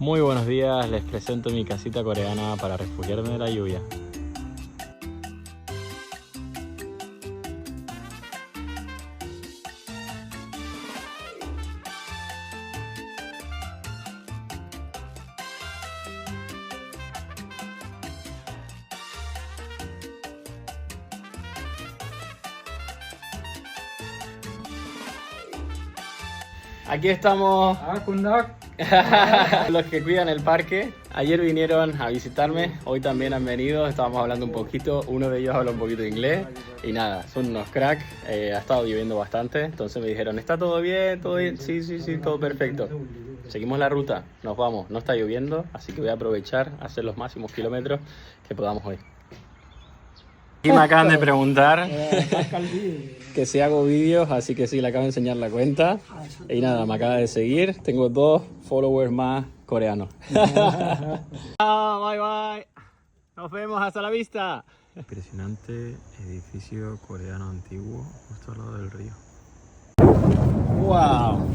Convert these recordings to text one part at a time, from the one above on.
Muy buenos días, les presento mi casita coreana para refugiarme de la lluvia. Aquí estamos. Los que cuidan el parque. Ayer vinieron a visitarme, hoy también han venido, estábamos hablando un poquito, uno de ellos habla un poquito de inglés y nada, son unos cracks, ha estado lloviendo bastante, entonces me dijeron, ¿está todo bien? ¿Todo bien? Sí, todo perfecto. Seguimos la ruta, nos vamos, no está lloviendo, así que voy a aprovechar a hacer los máximos kilómetros que podamos hoy. Aquí me acaban de preguntar que si hago vídeos, así que sí, le acabo de enseñar la cuenta. Y nada, me acaba de seguir. Tengo 2 followers más coreanos. Bye bye. Nos vemos, hasta la vista. Impresionante edificio coreano antiguo, justo al lado del río. ¡Wow!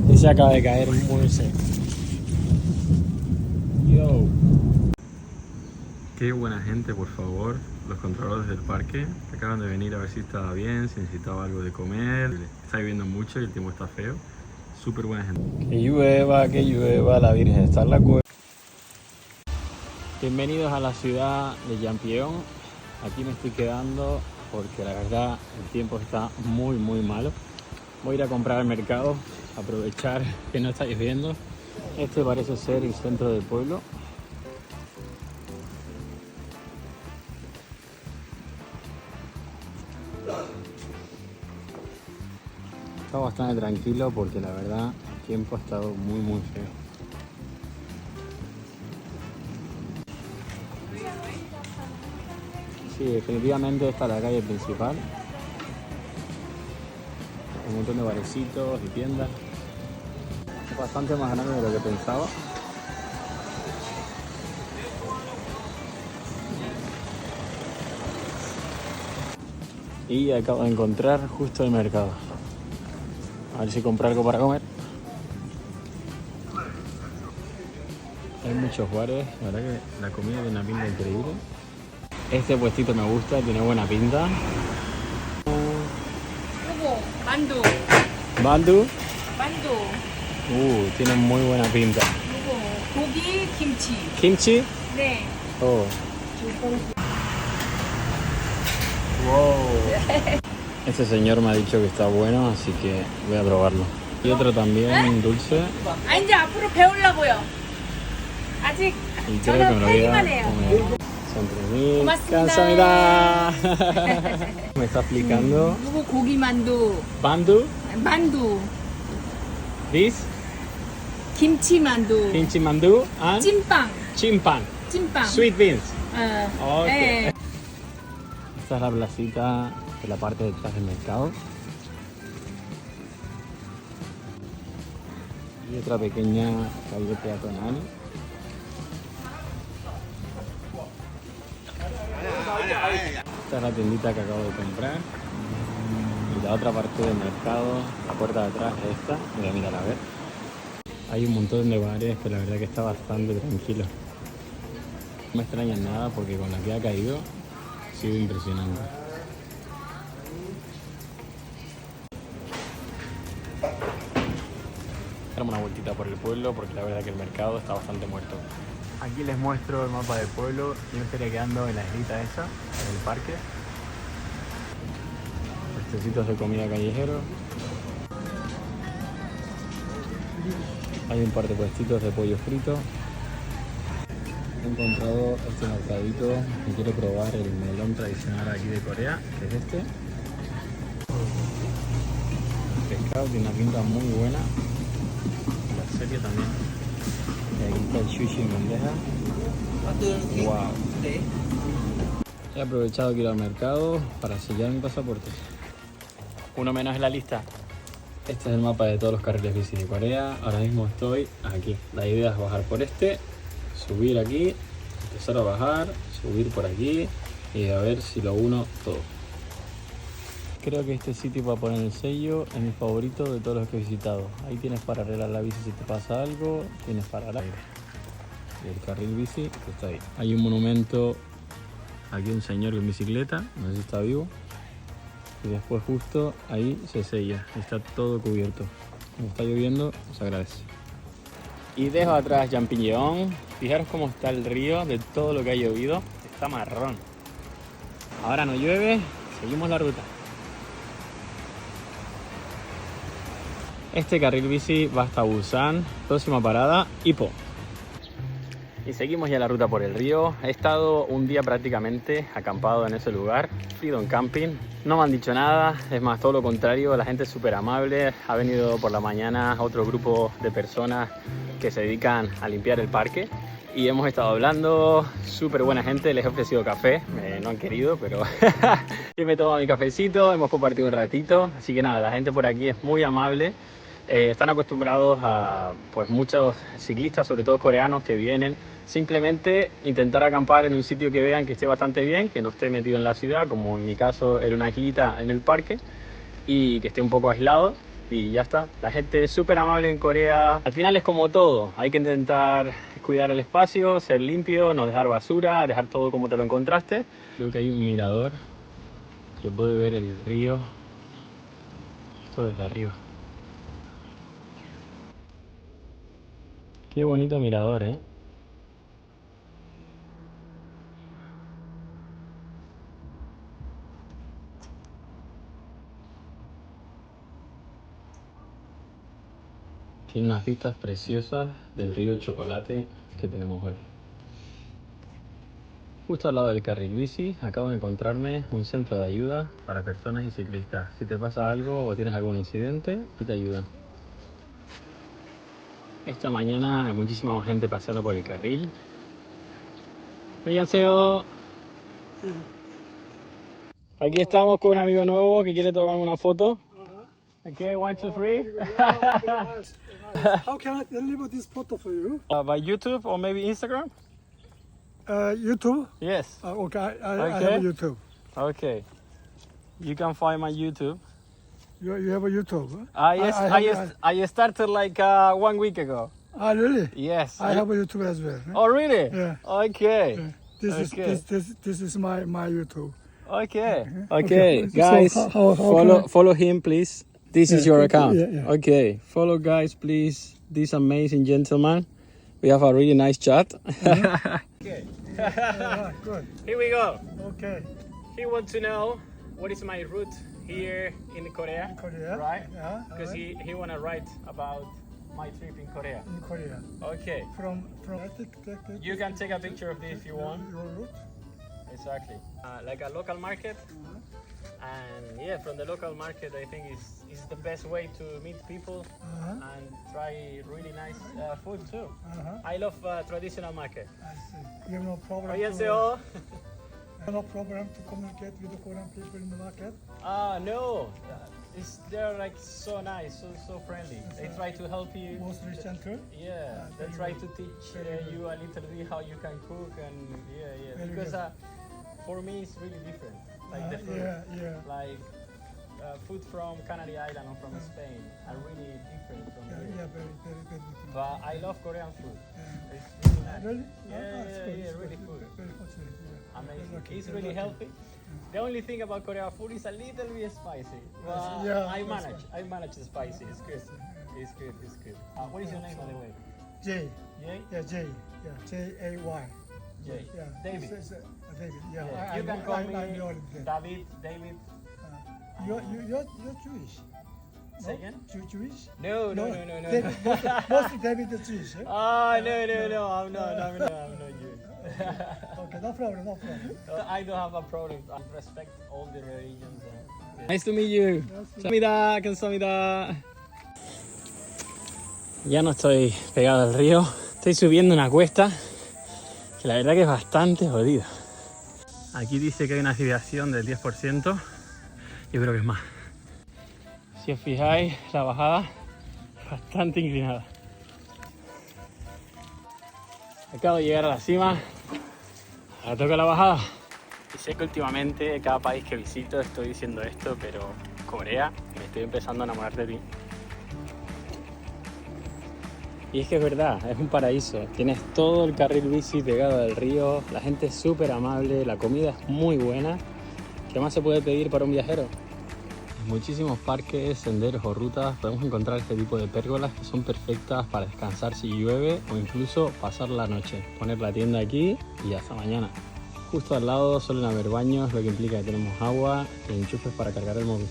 Y se acaba de caer un pulse. Yo. Qué buena gente, por favor. Los controladores del parque acaban de venir a ver si estaba bien, si necesitaba algo de comer. Está lloviendo mucho y el tiempo está feo. Súper buena gente. Que llueva, la Virgen está en la cueva. Bienvenidos a la ciudad de Yangpyeong. Aquí me estoy quedando porque la verdad el tiempo está muy malo. Voy a ir a comprar al mercado, aprovechar que no está lloviendo. Este parece ser el centro del pueblo. Está bastante tranquilo porque la verdad el tiempo ha estado muy feo. Sí, definitivamente esta es la calle principal. Un montón de barecitos y tiendas. Es bastante más grande de lo que pensaba. Y acabo de encontrar justo el mercado. A ver si compro algo para comer. Hay muchos bares, la verdad que la comida tiene una pinta increíble. Este puestito me gusta, tiene buena pinta. 만두. ¿Mandu? 만두. Tiene muy buena pinta. 고기, 김치. ¿Kimchi? 네. Oh. Wow. Este señor me ha dicho que está bueno, así que voy a probarlo. Y otro también dulce. 아, 이제 앞으로 배우려고요. 아직 Y creo que me lo voy a pen 해요. comer. Sonreír. 고맙습니다. 감사합니다. Me está explicando. 누구 고기 만두. Bandu, 만두. this, 김치 만두. kimchi mandu, and 찐빵. chimpan, 찐빵. sweet beans. 어. Okay. 네. Esta es la placita de la parte de detrás del mercado. Y otra pequeña calle peatonal. Esta es la tiendita que acabo de comprar. Y la otra parte del mercado, la puerta de atrás es esta. Voy a mirar a ver. Hay un montón de bares, pero la verdad que está bastante tranquilo. No me extraña nada porque con la que ha caído ha sido impresionante. Damos una vueltita por el pueblo porque la verdad que el mercado está bastante muerto. Aquí les muestro el mapa del pueblo. Yo me estaría quedando en la islita esa, en el parque. Puestecitos de comida callejero. Hay un par de puestitos de pollo frito. He encontrado este mercadito y quiero probar el melón tradicional aquí de Corea, que es este. El pescado tiene una pinta muy buena. La serie también. Y aquí está el sushi en bandeja. Wow. He aprovechado que ir al mercado para sellar mi pasaporte. Uno menos en la lista. Este es el mapa de todos los carriles bici de Corea. Ahora mismo estoy aquí. La idea es bajar por este, subir aquí, empezar a bajar, subir por aquí y a ver si lo uno todo. Creo que este sitio para poner el sello es mi favorito de todos los que he visitado. Ahí tienes para arreglar la bici si te pasa algo, tienes para el aire. Y el carril bici que está ahí. Hay un monumento, aquí un señor en bicicleta, no sé si está vivo. Y después justo ahí se sella, está todo cubierto. Como está lloviendo, se agradece. Y dejo atrás Champignon. Fijaros cómo está el río de todo lo que ha llovido. Está marrón. Ahora no llueve, seguimos la ruta. Este carril bici va hasta Busan, próxima parada, Ipoh. Y seguimos ya la ruta por el río. He estado un día prácticamente acampado en ese lugar, Freedom Camping. No me han dicho nada, es más, todo lo contrario, la gente es súper amable. Ha venido por la mañana otro grupo de personas que se dedican a limpiar el parque. Y hemos estado hablando, súper buena gente, les he ofrecido café, no han querido, pero yo me he tomado mi cafecito, hemos compartido un ratito. Así que nada, la gente por aquí es muy amable. Están acostumbrados a pues muchos ciclistas, sobre todo coreanos, que vienen simplemente intentar acampar en un sitio que vean que esté bastante bien, que no esté metido en la ciudad, como en mi caso era una islita en el parque, y que esté un poco aislado y ya está. La gente es súper amable en Corea. Al final es como todo, hay que intentar cuidar el espacio, ser limpio, no dejar basura, dejar todo como te lo encontraste. Creo que hay un mirador que puede ver el río, esto desde arriba. Qué bonito mirador, ¿eh? Tiene unas vistas preciosas del río Chocolate que tenemos hoy. Justo al lado del carril bici acabo de encontrarme un centro de ayuda para personas y ciclistas. Si te pasa algo o tienes algún incidente, aquí te ayudan. Esta mañana hay muchísima gente paseando por el carril. 안녕하세요. Aquí estamos con un amigo nuevo que quiere tomar una foto. Okay, 1, 2, 3. How can I deliver this photo for you? By YouTube or maybe Instagram? YouTube? Yes. Okay, I Okay. have a YouTube. Okay. You can find my YouTube. You have a YouTube? Huh? I started like 1 week ago. Really? Yes. I have a YouTube as well. Oh, really? Yeah. Okay. Yeah. This Okay. is my YouTube. Okay. Okay. Okay. Guys, So how can I- follow him, please. This is Yeah, your okay, account. yeah. Okay. Follow, guys, please. This amazing gentleman. We have a really nice chat. Okay. Alright, good. Here we go. Okay. He wants to know what is my route here in Korea. Korea. Right? Yeah. Because alright. he wanna write about my trip in Korea. In Korea. Okay. From I think You can take a picture of this if you want. Your route. Exactly. Like a local market. And yeah, from the local market, I think is the best way to meet people and try really nice food too. I love traditional market. I see. You have no problem. 안녕하세요. No problem to communicate with the Korean people in the market. No. They're like so nice, so friendly. They try to help you. Mostly gentle. Yeah, they very try good. to teach Very you a little bit how you can cook and yeah. Very Because good. for me it's really different. Like the food, Yeah. like food from Canary Island or from Spain are really different from Yeah, here. very good. But I love Korean food. Yeah. It's really nice. Really? Yeah, It's yeah, good, yeah, it's really good. good. Very fortunate. Yeah. Amazing. Lucky, It's very really lucky. healthy. The only thing about Korean food is a little bit spicy. But Yeah, I that's manage. I manage the spicy. It's good. It's good. It's good. What is your name, by the way? J. Jay? Yeah, J. Yeah, J-A-Y. Jay. Yeah. David. David. Yeah. Yeah. You can call me I know it. David. David. You're Jewish. Say again? Jewish? No. David, most David is Jewish. Eh? Oh, no. I'm not Jewish. Okay, no problem. I don't have a problem. I respect all the religions. Nice to meet you. 감사합니다. Ya no estoy pegado al río. Estoy subiendo una cuesta que la verdad que es bastante jodida. Aquí dice que hay una desviación del 10%. Yo creo que es más. Si os fijáis, la bajada es bastante inclinada. Acabo de llegar a la cima. Ahora toca la bajada. Y sé que últimamente cada país que visito estoy diciendo esto, pero Corea, me estoy empezando a enamorar de ti. Y es que es verdad, es un paraíso. Tienes todo el carril bici pegado al río, la gente es súper amable, la comida es muy buena. ¿Qué más se puede pedir para un viajero? En muchísimos parques, senderos o rutas podemos encontrar este tipo de pérgolas que son perfectas para descansar si llueve o incluso pasar la noche. Poner la tienda aquí y hasta mañana. Justo al lado suelen haber baños, lo que implica que tenemos agua y enchufes para cargar el móvil.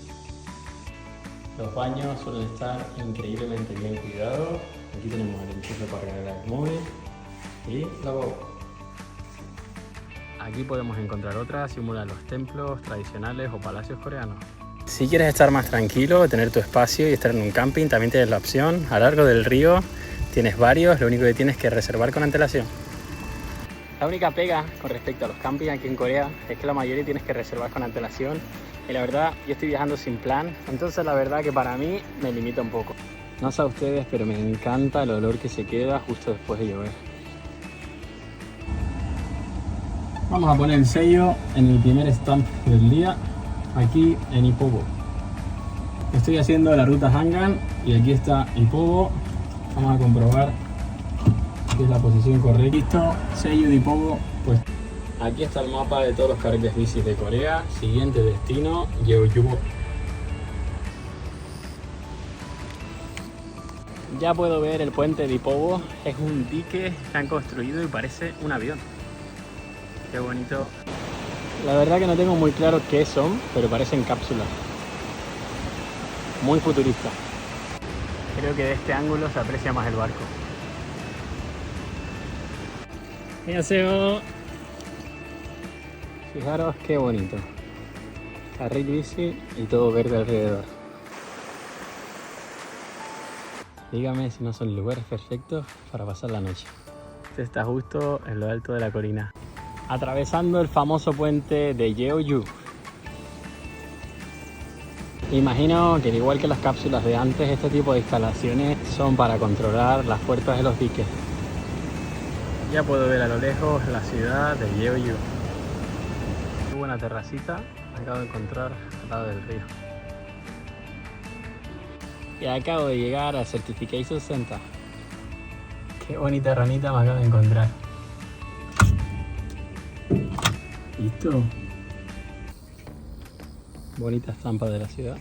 Los baños suelen estar increíblemente bien cuidados. Aquí tenemos el enchufe para cargar el móvil y lavabo. Aquí podemos encontrar otras simulan los templos tradicionales o palacios coreanos. Si quieres estar más tranquilo, tener tu espacio y estar en un camping, también tienes la opción. A lo largo del río tienes varios, lo único que tienes que reservar con antelación. La única pega con respecto a los campings aquí en Corea es que la mayoría tienes que reservar con antelación. Y la verdad, yo estoy viajando sin plan, entonces la verdad que para mí me limita un poco. No sé a ustedes, pero me encanta el olor que se queda justo después de llover. Vamos a poner el sello en el primer stamp del día, aquí en Ipobo. Estoy haciendo la ruta Hangan y aquí está Ipobo. Vamos a comprobar que es la posición correcta. Listo, sello de Ipobo pues. Aquí está el mapa de todos los carriles bici de Corea. Siguiente destino, Yeonjubo. Ya puedo ver el puente de Ipobo. Es un dique que han construido y parece un avión. Qué bonito. La verdad que no tengo muy claro qué son, pero parecen cápsulas. Muy futurista. Creo que de este ángulo se aprecia más el barco. ¡Annyeonghaseyo! Fijaros qué bonito. Carril bici y todo verde alrededor. Dígame si no son lugares perfectos para pasar la noche. Este está justo en lo alto de la colina, atravesando el famoso puente de Yeonju. Imagino que al igual que las cápsulas de antes, este tipo de instalaciones son para controlar las puertas de los diques. Ya puedo ver a lo lejos la ciudad de Yeonju. Qué buena terracita acabo de encontrar al lado del río. Y acabo de llegar al Certification Center. Qué bonita ranita me acabo de encontrar. ¿Listo? Bonita estampa de la ciudad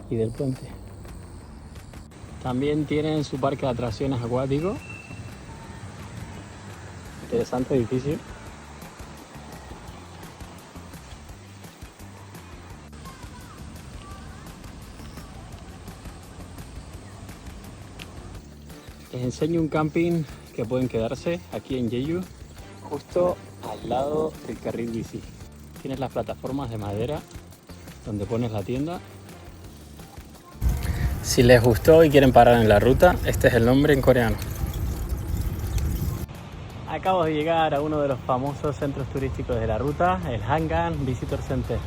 y del puente. También tienen su parque de atracciones acuático. Interesante edificio. Les enseño un camping que pueden quedarse aquí en Jeju, justo al lado del carril bici. Tienes las plataformas de madera donde pones la tienda. Si les gustó y quieren parar en la ruta, este es el nombre en coreano. Acabo de llegar a uno de los famosos centros turísticos de la ruta, el Hangan Visitor Center.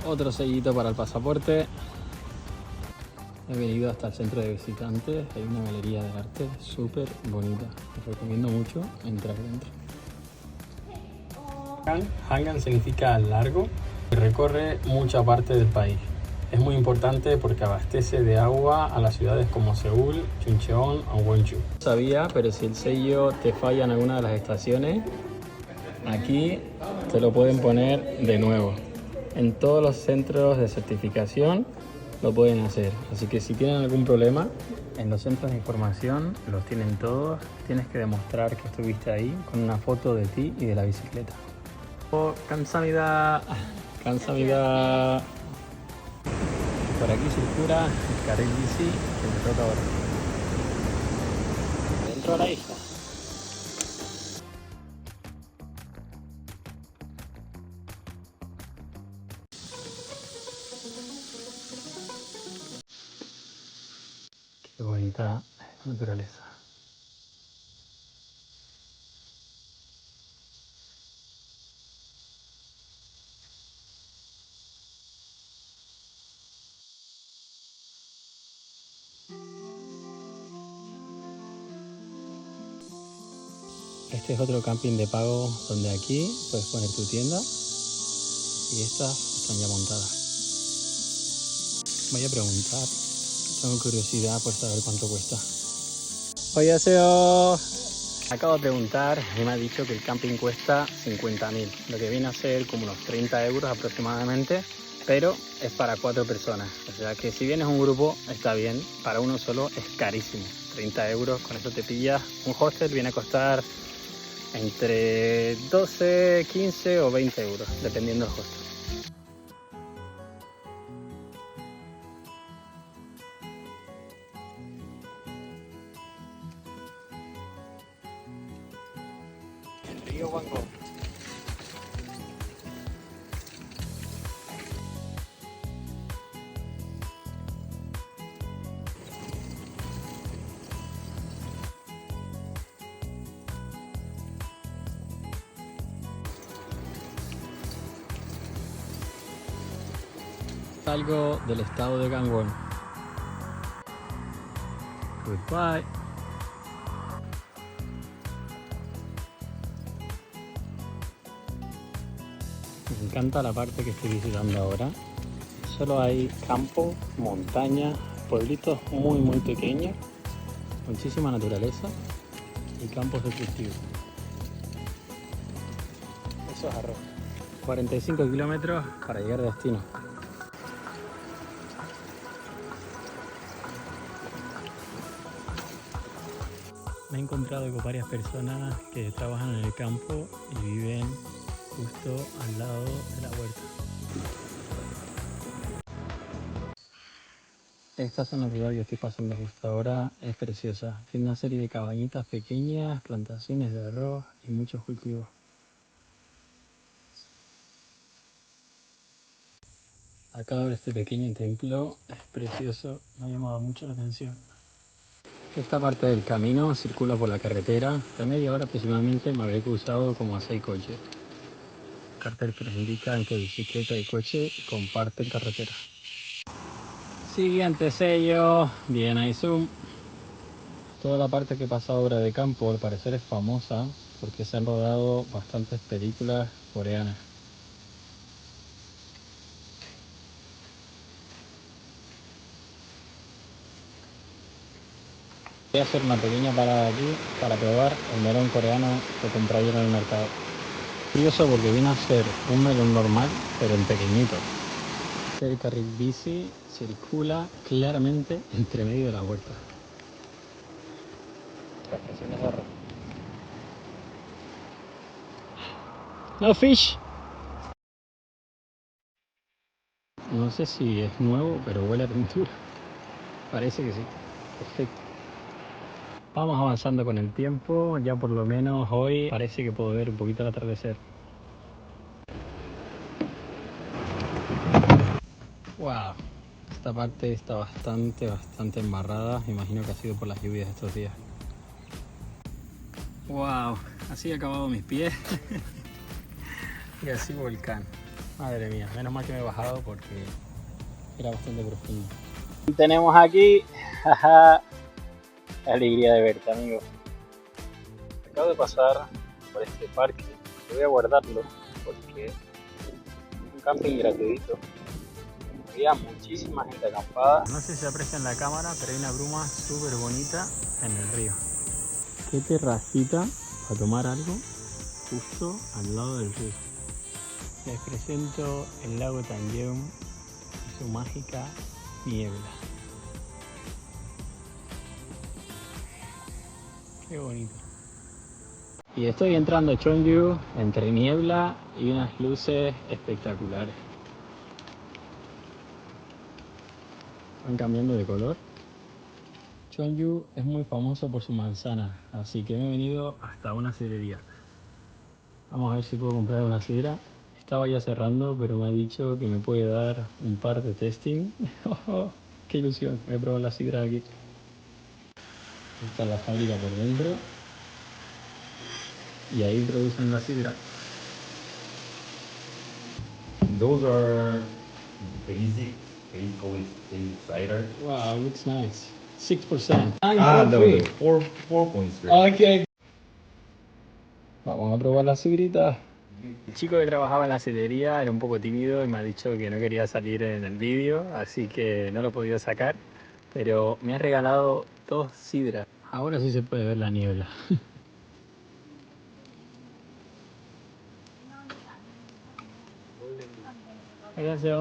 Otro sellito para el pasaporte. He venido hasta el centro de visitantes, hay una galería de arte súper bonita. Les recomiendo mucho entrar dentro. Hangan significa largo y recorre mucha parte del país. Es muy importante porque abastece de agua a las ciudades como Seúl, Chuncheon o Wonju. No sabía, pero si el sello te falla en alguna de las estaciones, aquí te lo pueden poner de nuevo. En todos los centros de certificación lo pueden hacer. Así que si tienen algún problema, en los centros de información los tienen todos. Tienes que demostrar que estuviste ahí con una foto de ti y de la bicicleta. 감사합니다. 감사합니다. Por aquí circula el carril bici que me toca ahora. Dentro de la isla. Qué bonita naturaleza. Este es otro camping de pago donde aquí puedes poner tu tienda y estas están ya montadas. Voy a preguntar, tengo curiosidad por saber cuánto cuesta. Oye, Seo. Acabo de preguntar y me ha dicho que el camping cuesta 50.000, lo que viene a ser como unos 30 euros aproximadamente, pero es para 4 personas. O sea que si vienes un grupo está bien, para uno solo es carísimo. 30 euros, con eso te pillas un hostel, viene a costar entre 12, 15 o 20 euros, dependiendo del hostel. El río Huango. Salgo del estado de Gangwon. Goodbye. Me encanta la parte que estoy visitando ahora. Solo hay campo, montaña, pueblitos muy pequeños, muchísima naturaleza y campos de cultivo. Eso es arroz. 45 kilómetros para llegar a destino. Me he encontrado con varias personas que trabajan en el campo y viven justo al lado de la huerta. Esta zona rural que estoy pasando justo ahora es preciosa. Tiene una serie de cabañitas pequeñas, plantaciones de arroz y muchos cultivos. Acá de este pequeño templo es precioso, me ha llamado mucho la atención. Esta parte del camino circula por la carretera. De media hora aproximadamente me habré cruzado como a 6 coches. Cartel que nos indican que bicicleta y coche comparten carretera. Siguiente sello, bien ahí zoom. Toda la parte que pasa ahora de campo al parecer es famosa porque se han rodado bastantes películas coreanas. Voy a hacer una pequeñña parada aquí para probar el melón coreano que compré ayer en el mercado. Curioso porque viene a ser un melón normal pero en pequeñito. El carril bici circula claramente entre medio de la huerta. No fish. No sé si es nuevo, pero huele a pintura. Parece que sí. Perfecto. Vamos avanzando con el tiempo. Ya por lo menos hoy parece que puedo ver un poquito el atardecer. Wow. Esta parte está bastante embarrada. Imagino que ha sido por las lluvias de estos días. Wow. Así he acabado mis pies. Y así volcán. Madre mía. Menos mal que me he bajado porque era bastante profundo. Y tenemos aquí. Alegría de verte, amigo. Acabo de pasar por este parque. Voy a guardarlo porque es un camping gratuito. Había muchísima gente acampada. No sé si se aprecia en la cámara, pero hay una bruma súper bonita en el río. Qué terracita para tomar algo justo al lado del río. Les presento el lago Tanjeong y su mágica niebla. Qué bonito. Y estoy entrando a Cheongju entre niebla y unas luces espectaculares. Van cambiando de color. Cheongju es muy famoso por su manzana, así que me he venido hasta una sidrería. Vamos a ver si puedo comprar una sidra. Estaba ya cerrando, pero me ha dicho que me puede dar un par de testing. ¡Qué ilusión! Voy a probar la sidra aquí. Esta es la fábrica por dentro. Y ahí producen la sidra. Those are basic cider. Wow, looks nice. 6%. No, 4.3. Okay. Vamos a probar la sidrita. El chico que trabajaba en la sidrería era un poco tímido y me ha dicho que no quería salir en el vídeo, así que no lo he podido sacar. Pero me ha regalado 2 sidras. Ahora sí se puede ver la niebla. Gracias.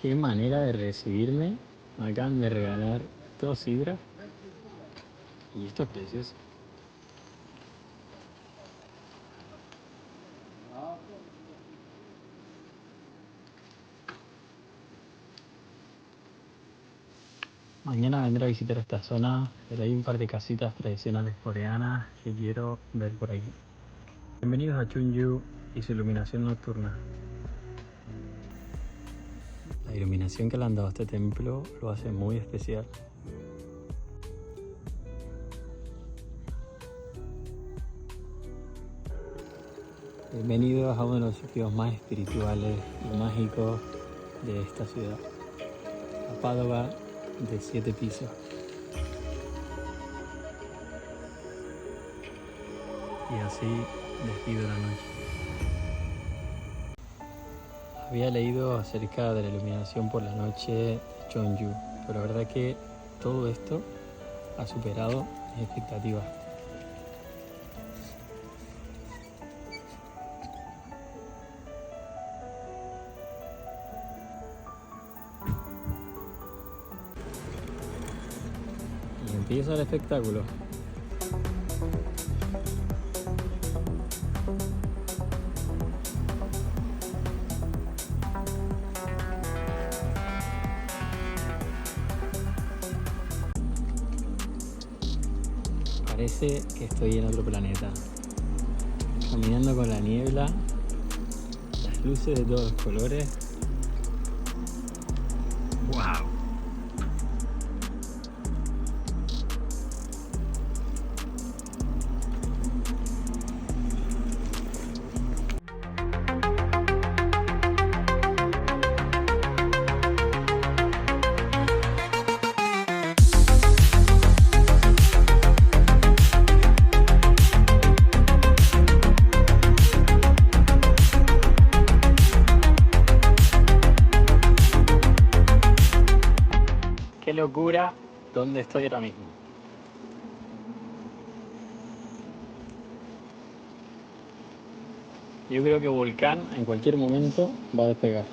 Qué manera de recibirme. Me acaban de regalar 2 sidras. Y esto es precioso. Mañana vendré a visitar esta zona, pero hay un par de casitas tradicionales coreanas que quiero ver por aquí. Bienvenidos a Chunju y su iluminación nocturna. La iluminación que le han dado a este templo lo hace muy especial. Bienvenidos a uno de los sitios más espirituales y mágicos de esta ciudad. La Padova de 7 pisos. Y así despido la noche. Había leído acerca de la iluminación por la noche de Chonju, pero la verdad que todo esto ha superado mis expectativas. Y empieza el espectáculo. Parece que estoy en otro planeta, caminando con la niebla, las luces de todos los colores. ¡Wow! ¡Qué locura! ¿Dónde estoy ahora mismo? Yo creo que Volcán en cualquier momento va a despegar.